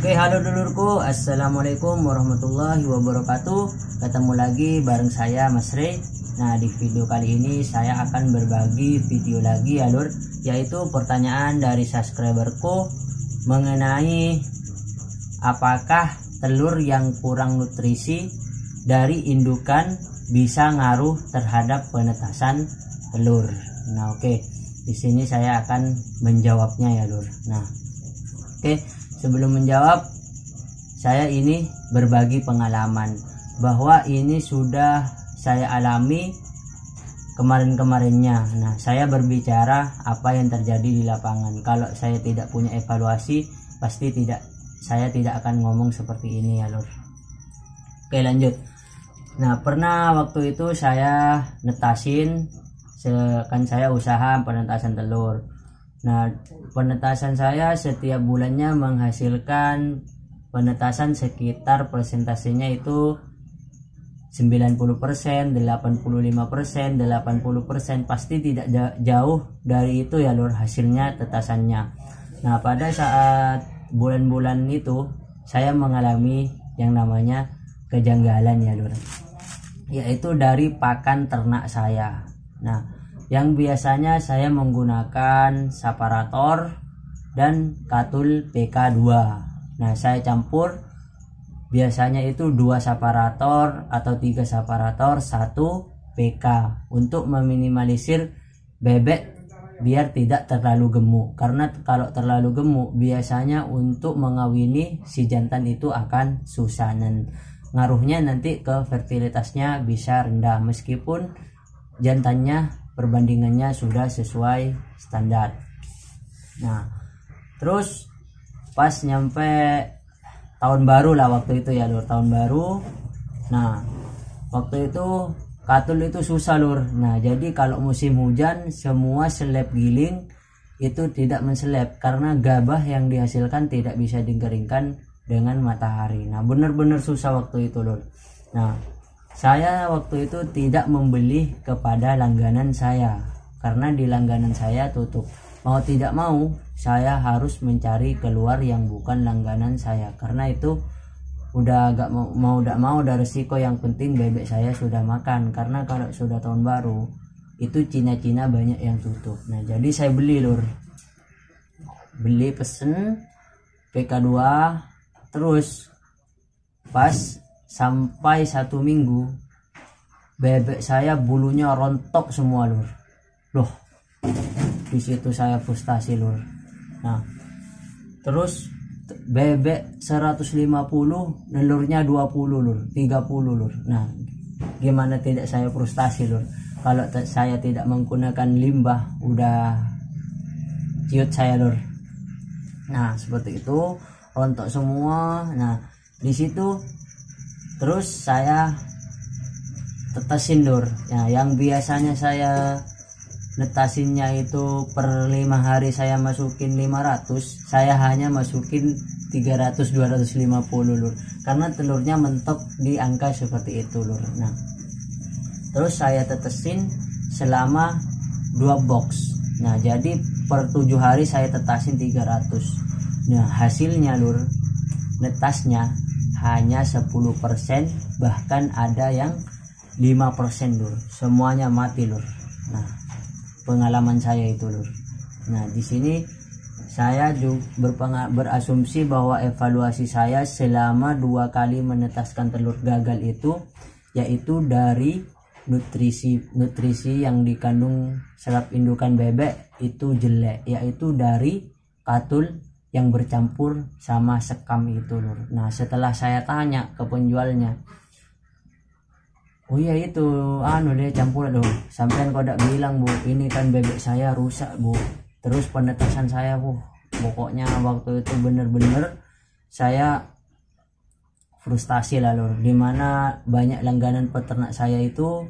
Oke, halo dulurku, assalamualaikum warahmatullahi wabarakatuh. Ketemu lagi bareng saya Mas Rey. Nah, di video kali ini saya akan berbagi video lagi ya lur, yaitu pertanyaan dari subscriberku mengenai apakah telur yang kurang nutrisi dari indukan bisa ngaruh terhadap penetasan telur. Nah, oke, di sini saya akan menjawabnya ya lur. Nah, oke, sebelum menjawab, saya ini berbagi pengalaman bahwa ini sudah saya alami kemarin-kemarinnya. Nah, saya berbicara apa yang terjadi di lapangan. Kalau saya tidak punya evaluasi, pasti saya tidak akan ngomong seperti ini ya lur. Oke, lanjut. Nah, pernah waktu itu saya netasin, kan saya usaha penetasan telur. Nah, penetasan saya setiap bulannya menghasilkan penetasan sekitar persentasenya itu 90%, 85%, 80%, pasti tidak jauh dari itu ya lur hasilnya tetasannya. Nah, pada saat bulan-bulan itu saya mengalami yang namanya kejanggalan ya lur, yaitu dari pakan ternak saya. Nah, yang biasanya saya menggunakan separator dan katul PK2. Nah, saya campur biasanya itu 2 separator atau 3 separator 1 PK untuk meminimalisir bebek biar tidak terlalu gemuk. Karena kalau terlalu gemuk biasanya untuk mengawini si jantan itu akan susah dan ngaruhnya nanti ke fertilitasnya bisa rendah meskipun jantannya perbandingannya sudah sesuai standar. Nah, terus pas nyampe tahun baru lah waktu itu ya lur, tahun baru. Nah, waktu itu katul itu susah lur. Nah, jadi kalau musim hujan semua seleb giling itu tidak menseleb karena gabah yang dihasilkan tidak bisa dikeringkan dengan matahari. Nah, benar-benar susah waktu itu lur. Nah, saya waktu itu tidak membeli kepada langganan saya karena di langganan saya tutup. Mau tidak mau saya harus mencari keluar yang bukan langganan saya karena itu udah agak mau udah resiko. Yang penting bebek saya sudah makan karena kalau sudah tahun baru itu Cina-Cina banyak yang tutup. Nah, jadi saya beli lur, pesen PK2. Terus pas sampai 1 minggu bebek saya bulunya rontok semua lur. Loh, di situ saya frustasi lur. Nah, terus bebek 150 telurnya 20 lur, 30 lur. Nah, gimana tidak saya frustasi lur. Kalau saya tidak menggunakan limbah udah ciut saya lur. Nah, seperti itu rontok semua. Nah, di situ terus saya tetesin lur. Nah, yang biasanya saya netasinnya itu per 5 hari saya masukin 500, saya hanya masukin 300 250 lur karena telurnya mentok di angka seperti itu lur. Nah, terus saya tetesin selama 2 box. Nah, jadi per 7 hari saya tetasin 300. Nah, hasilnya lur, netasnya hanya 10%, bahkan ada yang 5% lur, semuanya mati lur. Nah, pengalaman saya itu lur. Nah, di sini saya juga berasumsi bahwa evaluasi saya selama 2 kali menetaskan telur gagal itu yaitu dari nutrisi yang dikandung serap indukan bebek itu jelek, yaitu dari katul yang bercampur sama sekam itu lur. Nah, setelah saya tanya ke penjualnya, oh iya itu dia campur dong, sampean kok tidak bilang bu, ini kan bebek saya rusak bu. Terus penetasan saya bu, pokoknya waktu itu bener-bener saya frustasi lah lur, dimana banyak langganan peternak saya itu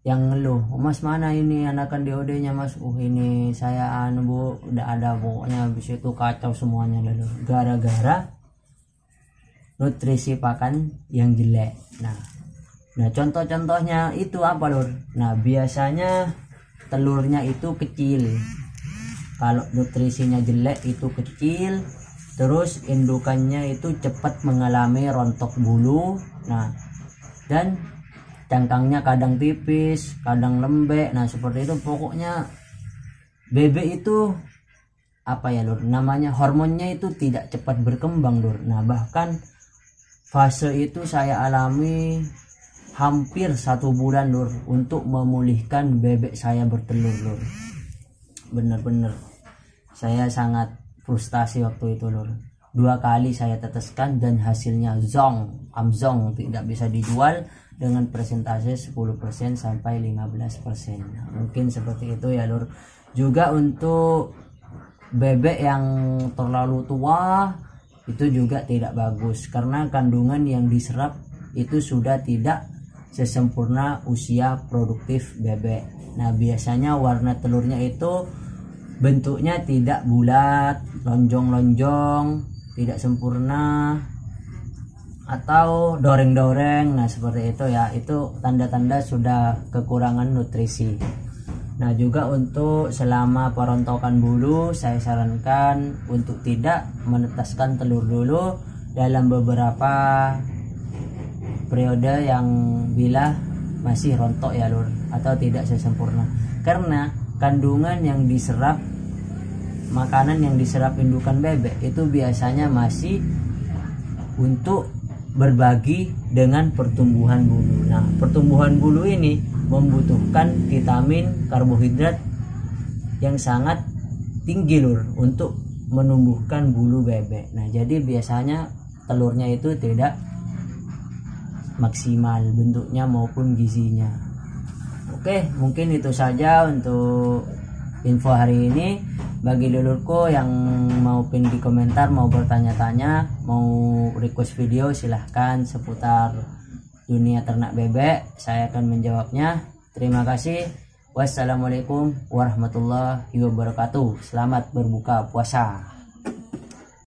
yang ngeluh, oh, mas mana ini anakan DOD nya mas, ini saya bu udah ada, pokoknya habis itu kacau semuanya lur, gara-gara nutrisi pakan yang jelek. Nah, contoh-contohnya itu apa lur? Nah, biasanya telurnya itu kecil, kalau nutrisinya jelek itu kecil, terus indukannya itu cepat mengalami rontok bulu. Nah, dan cangkangnya kadang tipis, kadang lembek. Nah, seperti itu. Pokoknya bebek itu apa ya lur, namanya hormonnya itu tidak cepat berkembang lur. Nah, bahkan fase itu saya alami hampir 1 bulan lur untuk memulihkan bebek saya bertelur lur. Bener-bener saya sangat frustasi waktu itu lur. 2 kali saya teteskan dan hasilnya amzong, tidak bisa dijual dengan persentase 10% sampai 15%. Nah, mungkin seperti itu ya lur. Juga untuk bebek yang terlalu tua itu juga tidak bagus, karena kandungan yang diserap itu sudah tidak sesempurna usia produktif bebek. Nah, biasanya warna telurnya itu bentuknya tidak bulat, lonjong-lonjong, tidak sempurna, atau doreng-doreng. Nah, seperti itu ya, itu tanda-tanda sudah kekurangan nutrisi. Nah, juga untuk selama perontokan bulu saya sarankan untuk tidak menetaskan telur dulu dalam beberapa periode yang bila masih rontok ya lur, atau tidak sesempurna, karena kandungan yang diserap, makanan yang diserap indukan bebek itu biasanya masih untuk berbagi dengan pertumbuhan bulu. Nah, pertumbuhan bulu ini membutuhkan vitamin, karbohidrat yang sangat tinggi lur untuk menumbuhkan bulu bebek. Nah, jadi biasanya telurnya itu tidak maksimal bentuknya maupun gizinya. Oke, mungkin itu saja untuk info hari ini. Bagi dulurku yang mau pin di komentar, mau bertanya-tanya, mau request video, silahkan seputar dunia ternak bebek, saya akan menjawabnya. Terima kasih. Wassalamualaikum warahmatullahi wabarakatuh. Selamat berbuka puasa.